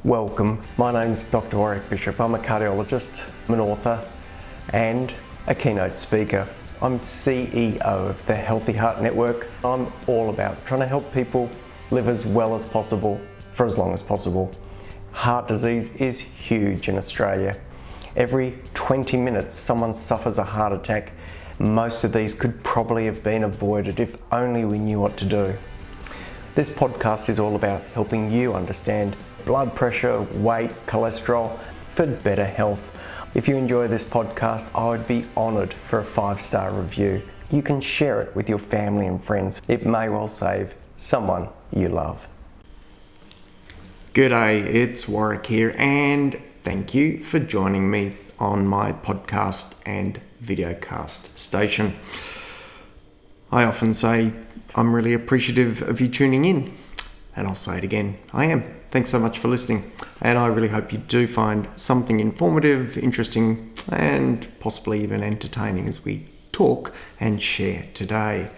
Welcome, my name's Doctor Warrick Bishop. I'm a cardiologist, I'm an author and a keynote speaker. I'm CEO of the Healthy Heart Network. I'm all about trying to help people live as well as possible for as long as possible. Heart disease is huge in Australia. Every 20 minutes someone suffers a heart attack. Most of these could probably have been avoided if only we knew what to do. This podcast is all about helping you understand blood pressure, weight, cholesterol for better health. If you enjoy this podcast, I would be honoured for a 5-star review. You can share it with your family and friends. It may well save someone you love. G'day, it's Warwick here, and thank you for joining me on my podcast and videocast station. I often say I'm really appreciative of you tuning in, and I'll say it again, I am. Thanks so much for listening, and I really hope you do find something informative, interesting, and possibly even entertaining as we talk and share today.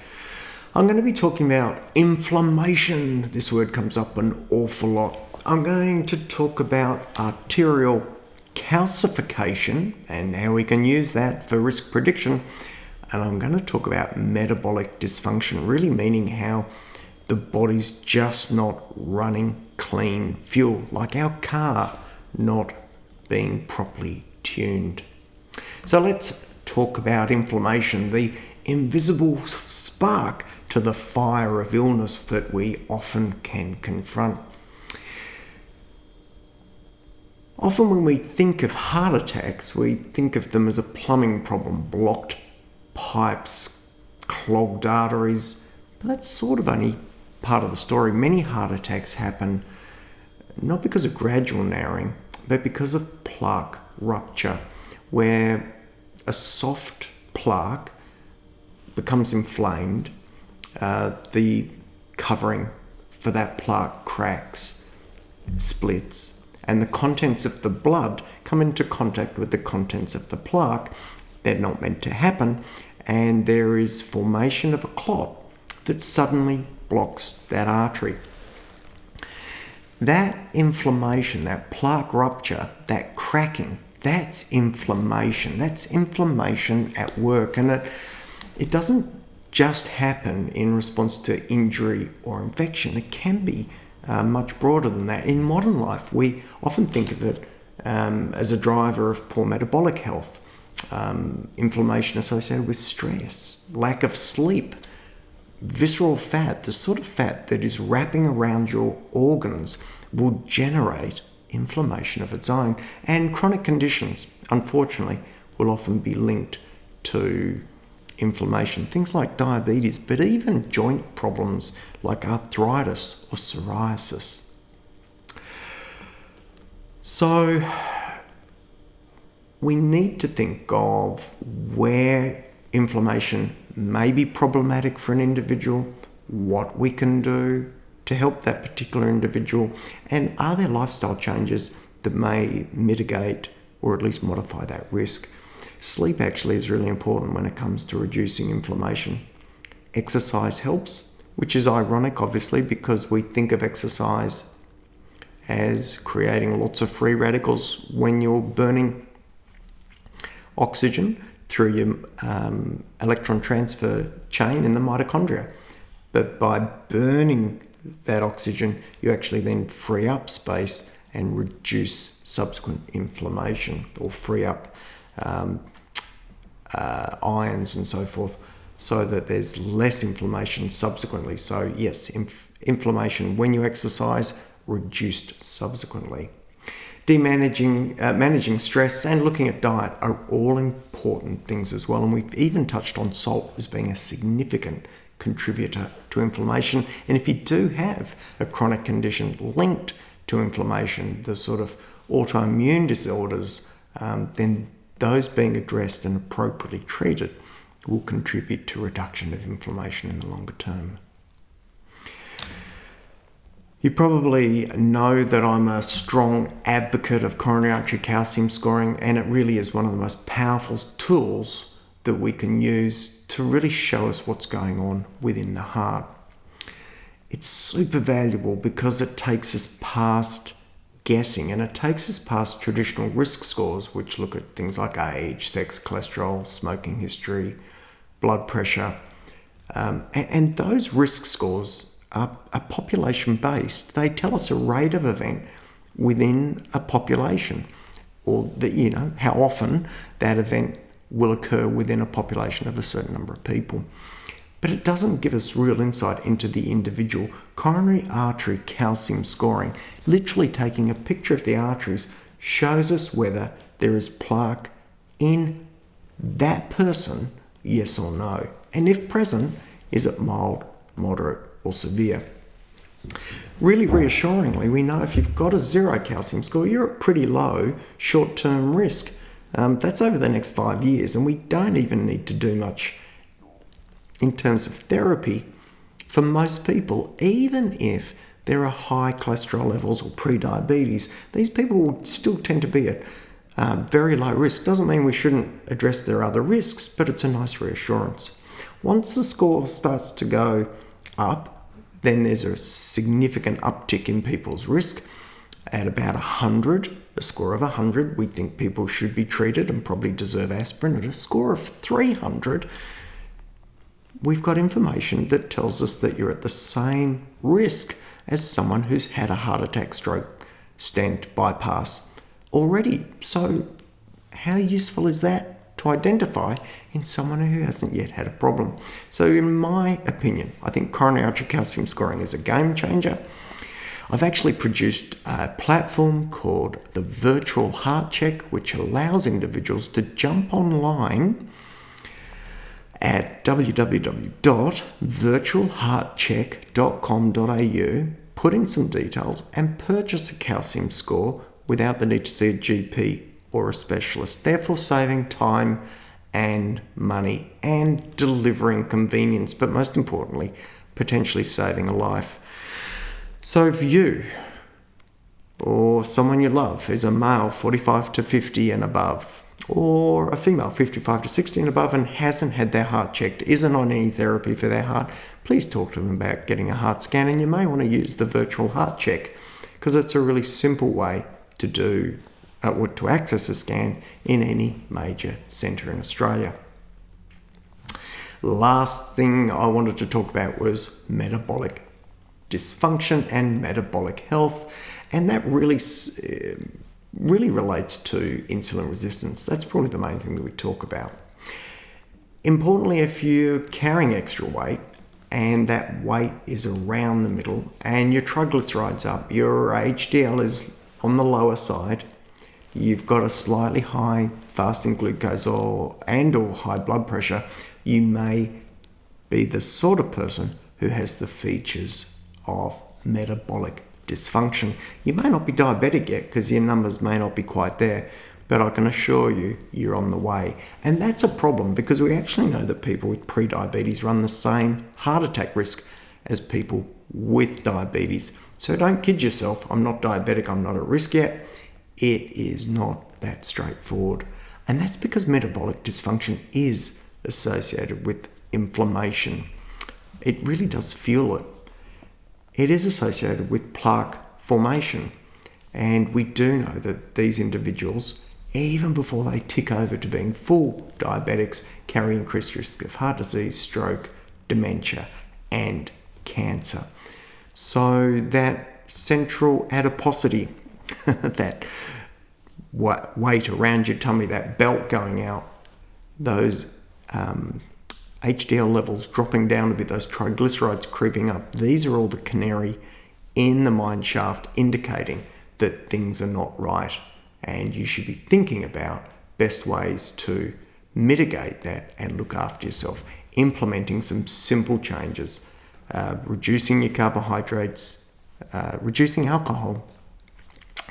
I'm going to be talking about inflammation. This word comes up an awful lot. I'm going to talk about arterial calcification and how we can use that for risk prediction, and I'm going to talk about metabolic dysfunction, really meaning how the body's just not running clean fuel, like our car not being properly tuned. So let's talk about inflammation, the invisible spark to the fire of illness that we often can confront. Often when we think of heart attacks, we think of them as a plumbing problem, blocked pipes, clogged arteries, but that's sort of only part of the story. Many heart attacks happen not because of gradual narrowing, but because of plaque rupture, where a soft plaque becomes inflamed, the covering for that plaque cracks, splits, and the contents of the blood come into contact with the contents of the plaque. They're not meant to happen, and there is formation of a clot that suddenly blocks that artery. That inflammation, that plaque rupture, that cracking, that's inflammation. That's inflammation at work, and it doesn't just happen in response to injury or infection. It can be much broader than that. In modern life, we often think of it as a driver of poor metabolic health, inflammation associated with stress, lack of sleep, visceral fat, the sort of fat that is wrapping around your organs, will generate inflammation of its own. And chronic conditions, unfortunately, will often be linked to inflammation. Things like diabetes, but even joint problems like arthritis or psoriasis. So we need to think of where inflammation may be problematic for an individual, what we can do to help that particular individual, and are there lifestyle changes that may mitigate or at least modify that risk. Sleep actually is really important when it comes to reducing inflammation. Exercise helps, which is ironic obviously because we think of exercise as creating lots of free radicals when you're burning oxygen through your electron transfer chain in the mitochondria. But by burning that oxygen, you actually then free up space and reduce subsequent inflammation, or free up ions and so forth, so that there's less inflammation subsequently. So yes, inflammation when you exercise, reduced subsequently. Managing stress and looking at diet are all important things as well, and we've even touched on salt as being a significant contributor to inflammation. And if you do have a chronic condition linked to inflammation, the sort of autoimmune disorders, then those being addressed and appropriately treated will contribute to reduction of inflammation in the longer term. You probably know that I'm a strong advocate of coronary artery calcium scoring, and it really is one of the most powerful tools that we can use to really show us what's going on within the heart. It's super valuable because it takes us past guessing, and it takes us past traditional risk scores, which look at things like age, sex, cholesterol, smoking history, blood pressure. And those risk scores are population-based. They tell us a rate of event within a population, or how often that event will occur within a population of a certain number of people. But it doesn't give us real insight into the individual. Coronary artery calcium scoring, literally taking a picture of the arteries, shows us whether there is plaque in that person, yes or no. And if present, is it mild, moderate, or severe? Really reassuringly, we know if you've got a 0 calcium score, you're at pretty low short-term risk. That's over the next 5 years, and we don't even need to do much in terms of therapy for most people. Even if there are high cholesterol levels or pre-diabetes, these people will still tend to be at very low risk. Doesn't mean we shouldn't address their other risks, but it's a nice reassurance. Once the score starts to go up, then there's a significant uptick in people's risk. At about 100, a score of 100, we think people should be treated and probably deserve aspirin. At a score of 300, we've got information that tells us that you're at the same risk as someone who's had a heart attack, stroke, stent, bypass already. So how useful is that to identify in someone who hasn't yet had a problem? So in my opinion, I think coronary artery calcium scoring is a game changer. I've actually produced a platform called the Virtual Heart Check, which allows individuals to jump online at www.virtualheartcheck.com.au, put in some details, and purchase a calcium score without the need to see a GP or a specialist, therefore saving time and money and delivering convenience, but most importantly, potentially saving a life. So if you or someone you love is a male 45 to 50 and above, or a female 55 to 60 and above and hasn't had their heart checked, isn't on any therapy for their heart, please talk to them about getting a heart scan, and you may want to use the Virtual Heart Check because it's a really simple way to do to access a scan in any major centre in Australia. Last thing I wanted to talk about was metabolic dysfunction and metabolic health, and that really relates to insulin resistance. That's probably the main thing that we talk about. Importantly, if you're carrying extra weight and that weight is around the middle and your triglycerides up, your HDL is on the lower side, you've got a slightly high fasting glucose or high blood pressure, you may be the sort of person who has the features of metabolic dysfunction. You may not be diabetic yet because your numbers may not be quite there, but I can assure you you're on the way. And that's a problem because we actually know that people with pre-diabetes run the same heart attack risk as people with diabetes. So don't kid yourself, I'm not diabetic, I'm not at risk yet. It is not that straightforward. And that's because metabolic dysfunction is associated with inflammation. It really does fuel it. It is associated with plaque formation. And we do know that these individuals, even before they tick over to being full diabetics, carry increased risk of heart disease, stroke, dementia, and cancer. So that central adiposity, that weight around your tummy, that belt going out, those HDL levels dropping down a bit, those triglycerides creeping up, these are all the canary in the mine shaft indicating that things are not right, and you should be thinking about best ways to mitigate that and look after yourself, implementing some simple changes, reducing your carbohydrates, reducing alcohol.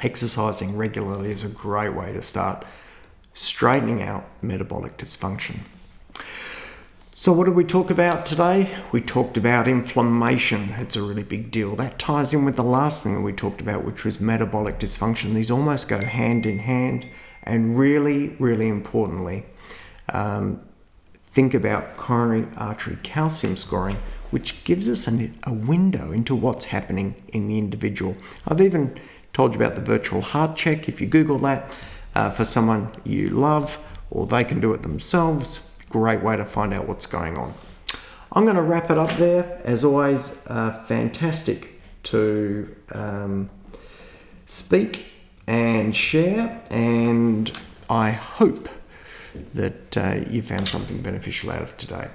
Exercising regularly is a great way to start straightening out metabolic dysfunction. So what did we talk about today? We talked about inflammation. It's a really big deal. That ties in with the last thing that we talked about, which was metabolic dysfunction. These almost go hand in hand. And really, really importantly, think about coronary artery calcium scoring, which gives us a window into what's happening in the individual. I've even Told you about the virtual heart check. If you Google that for someone you love, or they can do it themselves, great way to find out what's going on. I'm going to wrap it up there. As always, fantastic to speak and share, and I hope that you found something beneficial out of today.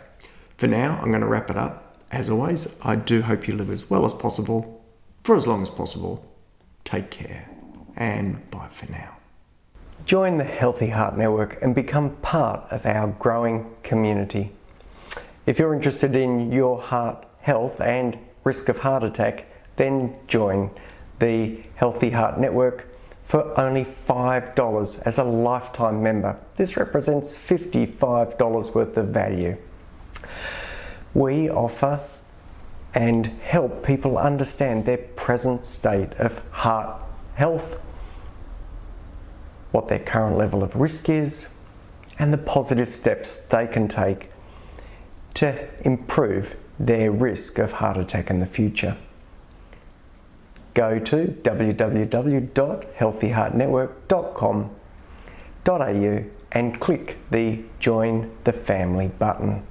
For now, I'm going to wrap it up. As always, I do hope you live as well as possible, for as long as possible. Take care, and bye for now. Join the Healthy Heart Network and become part of our growing community. If you're interested in your heart health and risk of heart attack, then join the Healthy Heart Network for only $5 as a lifetime member. This represents $55 worth of value. We offer and help people understand their present state of heart health, what their current level of risk is, and the positive steps they can take to improve their risk of heart attack in the future. Go to www.healthyheartnetwork.com.au and click the Join the Family button.